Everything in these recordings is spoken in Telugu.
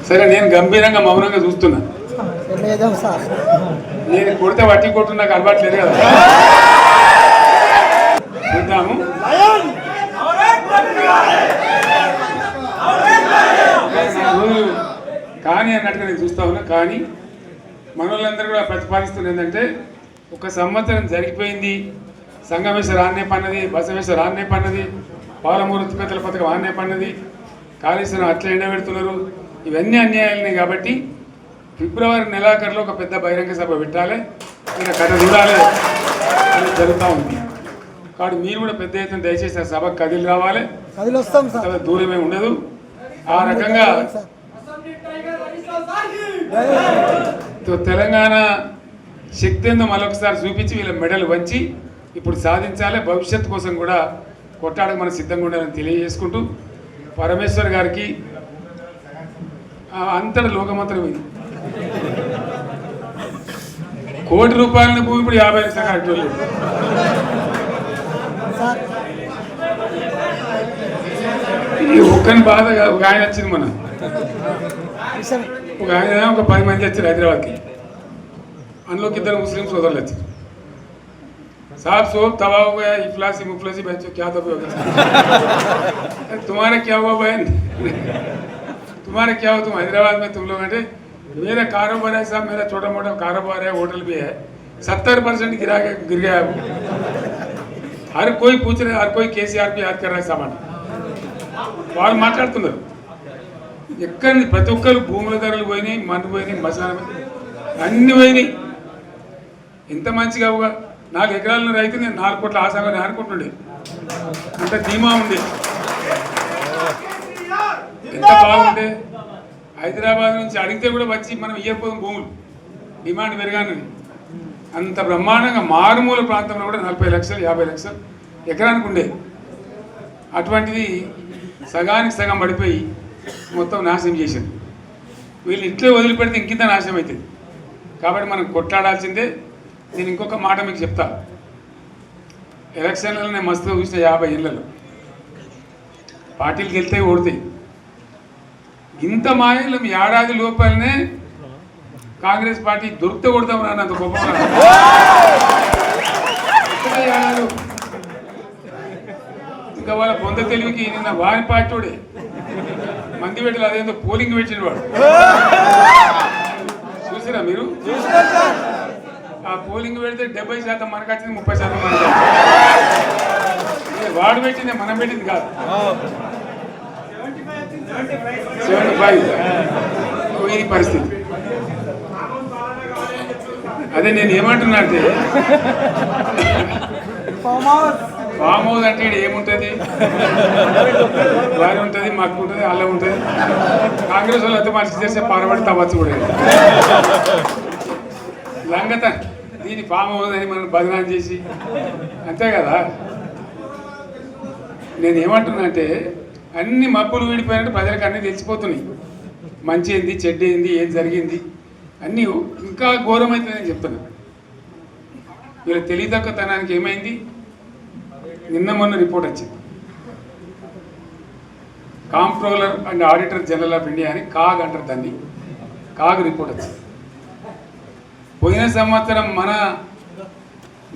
సరే నేను గంభీరంగా మౌనంగా చూస్తున్నా. నేను కొడితే వట్టి కొట్టు నాకు అలవాట్లేదు కదా. చూద్దాము. కానీ అన్నట్టుగా నేను చూస్తా ఉన్నా. కానీ మనోళ్ళందరూ కూడా ప్రతిపాదిస్తున్నది ఏంటంటే, ఒక సంవత్సరం జరిగిపోయింది, సంగమేశ్వర ఆన్నే పన్నది, బసవేశ్వర ఆన్నే పన్నది, పాలమూరు తిరుపతుల పథకం ఆన్నే పన్నది, కాళేశ్వరం అట్లా ఎండబెడుతున్నారు, ఇవన్నీ అన్యాయాలున్నాయి. కాబట్టి ఫిబ్రవరి నెలాఖరులో ఒక పెద్ద బహిరంగ సభ పెట్టాలి, ఈయన కథ చూడాలి అని జరుగుతూ ఉంది. కాబట్టి మీరు కూడా పెద్ద ఎత్తున దయచేసి ఆ సభకు కదిలి రావాలి, దూరమే ఉండదు. ఆ రకంగా తెలంగాణ శక్తి ఏందో మరొకసారి చూపించి వీళ్ళ మెడలు వంచి ఇప్పుడు సాధించాలి. భవిష్యత్తు కోసం కూడా కొట్టాడకు మనం సిద్ధంగా ఉండాలని తెలియజేసుకుంటూ, పరమేశ్వర్ గారికి అంతటి లోకమంత్రమైంది. కోటి రూపాయల భూమి ఇప్పుడు 50 లక్షలు కట్టలేదు. ఈ ఒక్కని బాధ. ఒక ఆయన వచ్చింది మన, ఒక ఆయన ఒక 10 మంది వచ్చారు హైదరాబాద్కి. అందులోకి 2 ముస్లిం సోదరులు వచ్చారు. साहब सोब तबाह हो गया, इफलासी मुफलसी बच्चों क्या दबे हो गया. तुम्हारा क्या हुआ बहन, तुम्हारा क्या हुआ, तुम हैदराबाद में तुम लोग हैं. मेरा कारोबार है साहब, मेरा छोटा मोटा कारोबार है, होटल भी है, 70% गिर गया. हर कोई पूछ रहे, हर कोई केसीआर भी याद कर रहा है सामान. వాళ్ళు మాట్లాడుతున్నారు. ఎక్కడ ప్రతి ఒక్కరు భూముల ధరలు పోయినాయి, మన్ను పోయినాయి, మసాలా అన్ని పోయినాయి. ఎంత మంచిగా 4 ఎకరాల రైతు నేను 4 కోట్ల ఆశాగా అనుకుంటుండే, అంత ధీమా ఉండే, ఎంత బాగుండే. హైదరాబాద్ నుంచి అడిగితే కూడా వచ్చి మనం ఇయ్యకపోయాం భూములు, డిమాండ్ పెరగానని. అంత బ్రహ్మాండంగా మారుమూల ప్రాంతంలో కూడా 40 లక్షలు 50 లక్షలు ఎకరానికి ఉండే. అటువంటిది సగానికి సగం పడిపోయి మొత్తం నాశనం చేశారు. వీళ్ళు ఇట్లే వదిలిపెడితే ఇంకింత నాశనం అవుతుంది. కాబట్టి మనం కొట్లాడాల్సిందే. నేను ఇంకొక మాట మీకు చెప్తా. ఎలక్షన్లలో నేను మస్తుగా చూసిన 50 ఏళ్ళలో పార్టీలకు వెళ్తే ఓడితాయి. ఇంత మాయలు ఏడాది లోపలనే కాంగ్రెస్ పార్టీ దొరికితే కొడతాం రానంత గొప్ప. ఇంకా వాళ్ళ పొంద తెలివికి నిన్న వారి పార్టీడే మంది పెట్టాలి, అదేందో పోలింగ్ పెట్టిన వాడు చూసిరా మీరు. ఆ పోలింగ్ పెడితే 70% మనకు వచ్చింది, 30% మనకు. వాడు పెట్టింది మనం పెట్టింది కాదు. 75 ఇది పరిస్థితి. అదే నేను ఏమంటున్నా అంటే, ఫామ్ హౌస్ అంటే ఏముంటుంది, వారి ఉంటుంది, మాకు ఉంటుంది, అలా ఉంటుంది. కాంగ్రెస్ వాళ్ళు అయితే మనిషి చేస్తే పారబడి తవ్వచ్చు కూడా లంగత. దీన్ని ఫామ్ హౌస్ అని మనం బదనాం చేసి అంతే కదా. నేను ఏమంటున్నా అంటే, అన్ని మబ్బులు వీడిపోయినట్టు ప్రజలకు అన్నీ తెలిసిపోతున్నాయి. మంచి ఏంది, చెడ్డ ఏంది, ఏం జరిగింది అన్నీ ఇంకా ఘోరమవుతుందని చెప్తున్నా. వీళ్ళ తెలియదక్కతనానికి ఏమైంది, నిన్న మొన్న రిపోర్ట్ వచ్చింది. Comptroller and auditor general of India అని కాగ్ అంటారు దాన్ని. కాగ్ రిపోర్ట్ వచ్చింది. పోయిన సంవత్సరం మన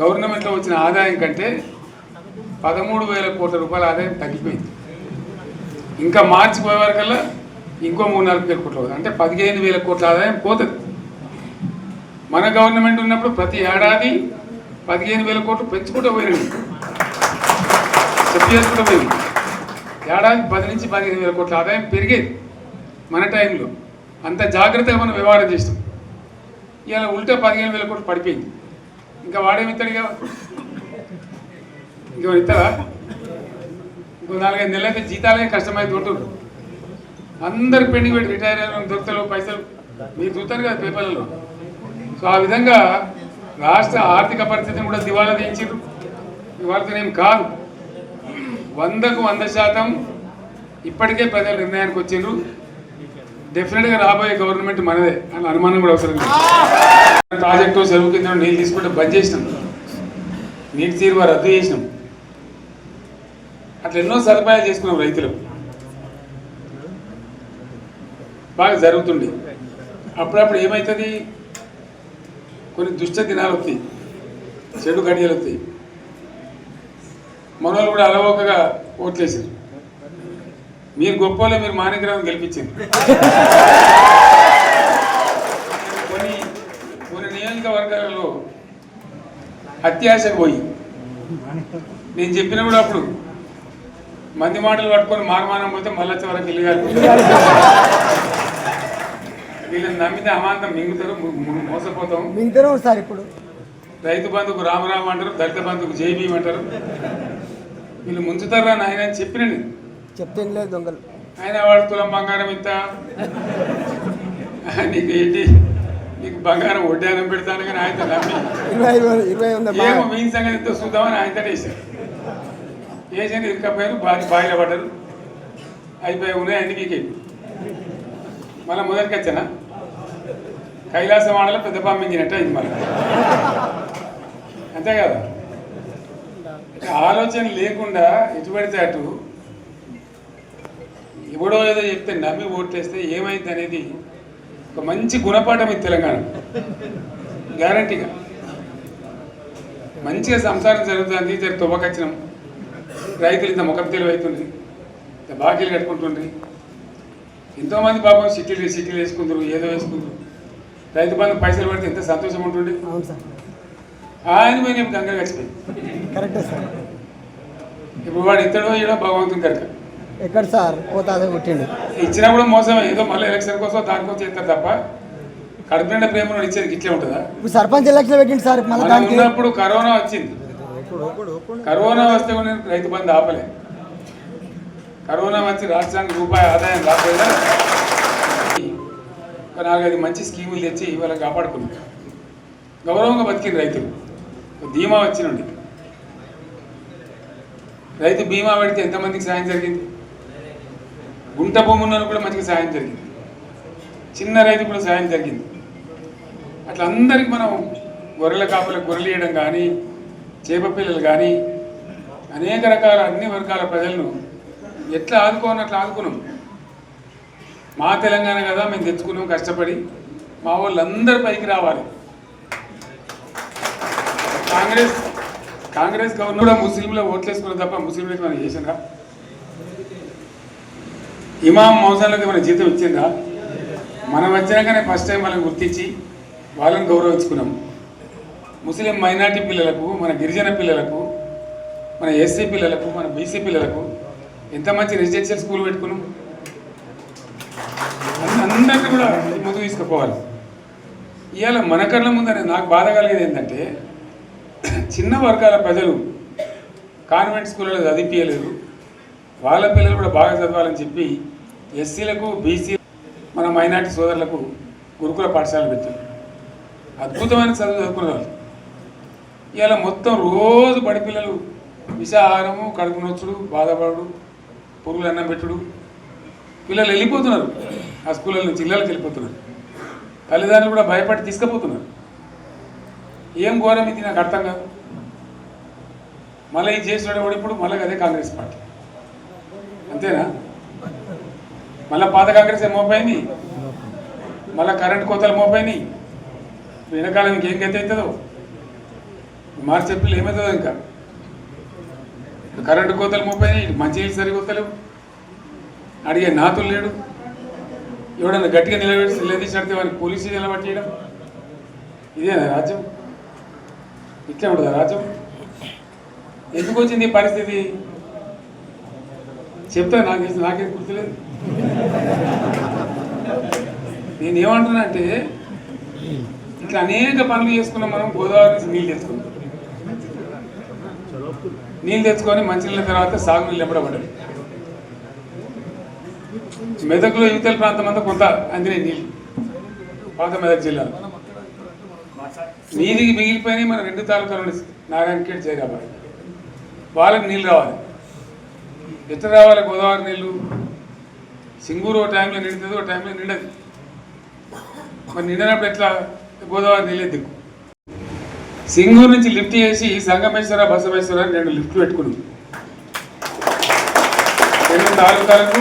గవర్నమెంట్లో వచ్చిన ఆదాయం కంటే 13,000 కోట్ల రూపాయల ఆదాయం తగ్గిపోయింది. ఇంకా మార్చి పోయే వరకల్లా ఇంకో 3-4 కోట్ల అవుతుంది. అంటే 15,000 కోట్ల ఆదాయం పోతుంది. మన గవర్నమెంట్ ఉన్నప్పుడు ప్రతి ఏడాది 15,000 కోట్లు పెంచుకుంటూ పోయింది, చేసుకుంటూ పోయింది. ఏడాది 10 నుంచి 15,000 కోట్ల ఆదాయం పెరిగేది మన టైంలో. అంత జాగ్రత్తగా మనం వ్యవహారం చేస్తాం. ఇలా ఉల్టా 15,000 కోట్లు పడిపోయింది. ఇంకా వాడేమిస్తాడుగా, ఇంకో ఇస్తారా? ఇంకో 4-5 నెలలు అయితే జీతాలే కష్టమైంది ఉంటుండ్రు. అందరు పెండింగ్ పెట్టి రిటైర్ అయిన దొరుకుతలో పైసలు మీరు చూస్తారు కదా పేపర్లలో. సో ఆ విధంగా రాష్ట్ర ఆర్థిక పరిస్థితిని కూడా దివాలా తీయించారు. ఇవాళతోనేం కాదు, 100కు 100% ఇప్పటికే ప్రజలు నిర్ణయానికి వచ్చిండ్రు. డెఫినెట్గా రాబోయే గవర్నమెంట్ మనదే అని అనుమానం కూడా అవసరం లేదు. ప్రాజెక్టు చెరువు కింద నీళ్ళు తీసుకుంటే బంద్ చేసినాం, నీటి తీరువ రద్దు చేసినాం. అట్లా ఎన్నో సదుపాయాలు చేసుకున్నాం రైతులకు. బాగా జరుగుతుండే. అప్పుడప్పుడు ఏమవుతుంది, కొన్ని దుష్ట దినాలు వస్తాయి, చెడు గడియలు వస్తాయి. మనోళ్ళు కూడా అలవోకగా ఓట్లేసారు. మీరు గొప్పలో మీరు మాణిక్యరావుని గెలిపించారు. కొన్ని నియోజకవర్గాలలో అత్యాశకు పోయి నేను చెప్పిన కూడా అప్పుడు మంది మాటలు పట్టుకొని మారమానం పోతే మళ్ళీ వచ్చే వరకు ఇల్లు వీళ్ళని నమ్మితే అమాంతం మింగుతారు, మోసపోతాం. మింగుతారు సార్. ఇప్పుడు రైతు బంధుకు రామరామ అంటారు, దళిత బంధుకు జై భీమ్ అంటారు. వీళ్ళు ముంచుతారా నాయన అని చెప్పినండి. చెప్తే లేదు దొంగలు. ఆయన వాడు తులం బంగారం ఇంత, నీకు ఏంటి, నీకు బంగారం వడ్డానం పెడతాను కానీ ఆయన నమ్మి 20 ఏమో మీ సంగతి ఎంతో చూద్దామని ఆయన వేసారు. వేసని ఇరుకపోయారు, బాయిలో పడ్డారు, అయిపోయి ఉన్నాయి అన్ని మీకే. మళ్ళీ మొదటికి వచ్చానా కైలాసం ఆడలో పెద్ద పంపించినట్టు అయింది మళ్ళీ. అంతే కదా, ఆలోచన లేకుండా ఎటు పడితే అటు ఎవడో ఏదో చెప్తే నమ్మి ఓట్లేస్తే ఏమైంది అనేది ఒక మంచి గుణపాఠం ఇది తెలంగాణ. గ్యారంటీగా మంచిగా సంసారం జరుగుతుంది. జర తువ్వకచ్చినాం, రైతులు ఇంత ముఖం తెలివి అవుతుంది, ఇంత బాకీలు కట్టుకుంటుండ్రి. ఎంతోమంది పాపం సిటీలు వేసుకుంటారు, ఏదో వేసుకుంటారు. రైతు బంధు పైసలు పడితే ఎంత సంతోషం ఉంటుండే. ఆయన పోయి నేను గంగలు గచ్చిపోయింది. కరెక్టే సార్. ఇప్పుడు వాడు ఇతడో ఏడో భగవంతుని కనుక ఎక్కడ సార్ పోతాదే పుట్టిండు. ఇచ్చినా కూడా మోసమే, ఏదో మళ్ళీ ఎలక్షన్ కోసం దానికోసం చేస్తారు తప్ప కడుపు నిండా ప్రేమలో ఇచ్చేది ఇట్లే ఉంటుందా? ఇప్పుడు సర్పంచ్ ఎలక్షన్ పెట్టింది సార్. మనం ఉన్నప్పుడు కరోనా వచ్చింది. కరోనా వస్తే కూడా నేను రైతు బంధు ఆపలే. కరోనా వచ్చి రాష్ట్రానికి రూపాయి ఆదాయం రాకపోయినా 4-5 మంచి స్కీములు తెచ్చి వాళ్ళకి కాపాడుకున్నాం. గౌరవంగా బతికింది రైతులు. బీమా వచ్చినండి, రైతు బీమా పెడితే ఎంతమందికి సాయం జరిగింది. గుంట భూములను కూడా మంచిగా సాయం జరిగింది, చిన్న రైతు కూడా సాయం జరిగింది. అట్లా అందరికి మనం గొర్రెల కాపులకు గొర్రెలు ఇవ్వడం కానీ, చేప పిల్లలు కానీ, అనేక రకాల అన్ని వర్గాల ప్రజలను ఎట్లా ఆదుకోని అట్లా ఆదుకున్నాం. మా తెలంగాణ కదా మేము తెచ్చుకున్నాం కష్టపడి. మా వాళ్ళందరి పైకి రావాలి. కాంగ్రెస్ గవర్నర్ కూడా ముస్లింలో ఓట్లేసుకున్న తప్ప ముస్లింలకి మనం చేసిందా? ఇమాం మౌజాన్లకి మన జీతం ఇచ్చిందా? మనం వచ్చినాకనే ఫస్ట్ టైం వాళ్ళని గుర్తించి వాళ్ళని గౌరవించుకున్నాం. ముస్లిం మైనార్టీ పిల్లలకు, మన గిరిజన పిల్లలకు, మన ఎస్సీ పిల్లలకు, మన బీసీ పిల్లలకు ఎంత మంచి రెసిడెన్షియల్ స్కూల్ పెట్టుకున్నాం. అందరినీ కూడా ముందుకు తీసుకుపోవాలి. ఇవాళ మన కళ్ళ ముందనే నాకు బాధ కలిగేది ఏంటంటే, చిన్న వర్గాల ప్రజలు కాన్వెంట్ స్కూళ్ళలో చదివించలేదు, వాళ్ళ పిల్లలు కూడా బాగా చదవాలని చెప్పి ఎస్సీలకు, బీసీ, మన మైనార్టీ సోదరులకు గురుకుల పాఠశాలలు పెట్టారు. అద్భుతమైన చదువు చదువుకునే వాళ్ళు. ఇవాళ మొత్తం రోజు బడి పిల్లలు విషాహారము, కడుపు నొచ్చుడు, బాధపడు, పురుగులు అన్నం పెట్టుడు. పిల్లలు వెళ్ళిపోతున్నారు, ఆ స్కూళ్ళ నుంచి ఇళ్ళకి వెళ్ళిపోతున్నారు. తల్లిదండ్రులు కూడా భయపడి తీసుకుపోతున్నారు. ఏం ఘోరం ఇది నాకు అర్థం కాదు. మళ్ళీ ఇది చేసినాడు కూడా ఇప్పుడు మళ్ళీ అదే కాంగ్రెస్ పార్టీ. అంతేనా? మళ్ళీ పాత కాంగ్రెస్ మోపైంది, మళ్ళీ కరెంట్ కోతలు మోపైనాయి. వెనకాలం ఇంకేం గతి అవుతుందో మార్చి చెప్పి ఏమవుతుందో. ఇంకా కరెంటు కోతలు మోపైనాయి, మంచినీళ్ళు సరిగా వస్తలేవు, అడిగే నాతులు లేడు. ఎవడన్నా గట్టిగా నిలదీసినడితే వారికి పోలీసు నిలబట్టేయడం. ఇదేనా రాజ్యం? ఇట్లా ఉంటుందా రాజ్యం? ఎందుకు వచ్చింది ఈ పరిస్థితి చెప్తా. నాకేం గుర్తులేదు. నేనేమంటున్నా అంటే, ఇట్లా అనేక పనులు చేసుకున్నాం మనం. గోదావరి నుంచి నీళ్ళు తెచ్చుకున్నాం, నీళ్ళు తెచ్చుకొని మంచినీళ్ళ తర్వాత సాగునీళ్ళు ఎప్పుడబడ్డాయి. మెదక్లో యువతల ప్రాంతం అంతా కొంత అందినాయి నీళ్ళు, పాత మెదక్ జిల్లాలో. నీదికి మిగిలిపోయినాయి మన 2 తాలూకాల నుండి నారాయణఖేడ్, జైరాబాద్. వాళ్ళకి నీళ్ళు రావాలి. ఎట్లా రావాలి? గోదావరి నీళ్ళు సింగూరు ఒక టైంలో నిండుతుంది, ఒక టైంలో నిండదు. మరి నిండినప్పుడు ఎట్లా? గోదావరి నీళ్ళే దిక్కు. సింగూరు నుంచి లిఫ్ట్ చేసి సంగమేశ్వర, బసవేశ్వర 2 లిఫ్ట్లు పెట్టుకున్నాం. 2 తాలూకాలకు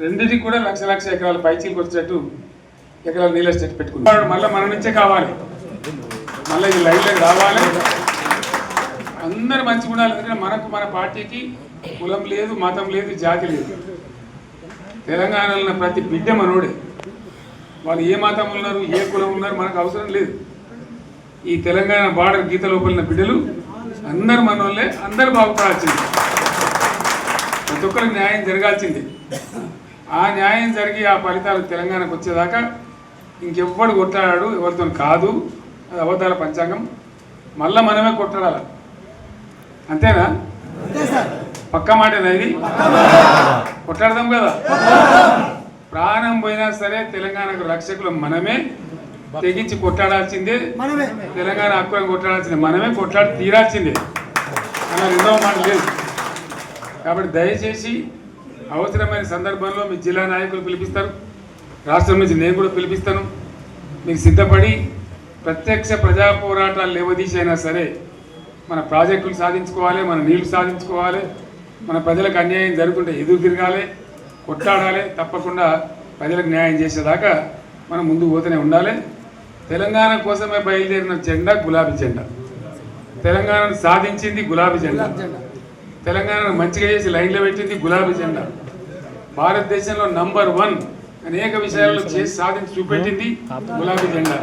రెండింటికి కూడా లక్ష ఎకరాల పైచీలకు వచ్చేటట్టు ఎకరాల నీళ్ళ స్టేట్ పెట్టుకున్నాడు. మళ్ళీ మన నుంచే కావాలి, మళ్ళీ ఈ లైన్లోకి రావాలి. అందరు మంచిగా ఉండాలి. ఎందుకంటే మనకు మన పార్టీకి కులం లేదు, మతం లేదు, జాతి లేదు. తెలంగాణలో ఉన్న ప్రతి బిడ్డ మనోడే. వాళ్ళు ఏ మతం ఉన్నారు, ఏ కులం ఉన్నారు మనకు అవసరం లేదు. ఈ తెలంగాణ బార్డర్ గీత లోపలిన బిడ్డలు అందరు మనోళ్ళే, అందరు బాగుపడాల్సింది. ప్రతి ఒక్కరికి న్యాయం జరగాల్సింది. ఆ న్యాయం జరిగి ఆ ఫలితాలు తెలంగాణకు వచ్చేదాకా ఇంకెవ్వడు కొట్లాడాడు, ఎవరితో కాదు. అది అబద్ధాల పంచాంగం. మళ్ళా మనమే కొట్లాడాలి. అంతేనా? పక్క మాటేనా ఇది? కొట్లాడదాం కదా. ప్రాణం పోయినా సరే తెలంగాణకు రక్షకులు మనమే. తెగించి కొట్లాడాల్సిందే. తెలంగాణ హక్కులను కొట్లాడాల్సిందే. మనమే కొట్లాడి తీరాల్సిందే. అలా రెండవ మాట లేదు. కాబట్టి దయచేసి అవసరమైన సందర్భంలో మీ జిల్లా నాయకులు పిలిపిస్తారు, రాష్ట్రం నుంచి నేను కూడా పిలిపిస్తాను. మీకు సిద్ధపడి ప్రత్యక్ష ప్రజా పోరాటాలు లేవదీసైనా సరే మన ప్రాజెక్టులు సాధించుకోవాలి, మన నీళ్లు సాధించుకోవాలి, మన ప్రజలకు అన్యాయం జరుగుతుంటే ఎదురు తిరగాలి, కొట్లాడాలి. తప్పకుండా ప్రజలకు న్యాయం చేసేదాకా మనం ముందు పోతూనే ఉండాలి. తెలంగాణ కోసమే బయలుదేరిన జెండా గులాబీ జెండా. తెలంగాణను సాధించింది గులాబీ జెండా. తెలంగాణను మంచిగా చేసి లైన్లో పెట్టింది గులాబీ జెండా. భారతదేశంలో నంబర్ 1 అనేక విషయాల్లో చేసి సాధించి చూపెట్టింది గులాబీ జెండా.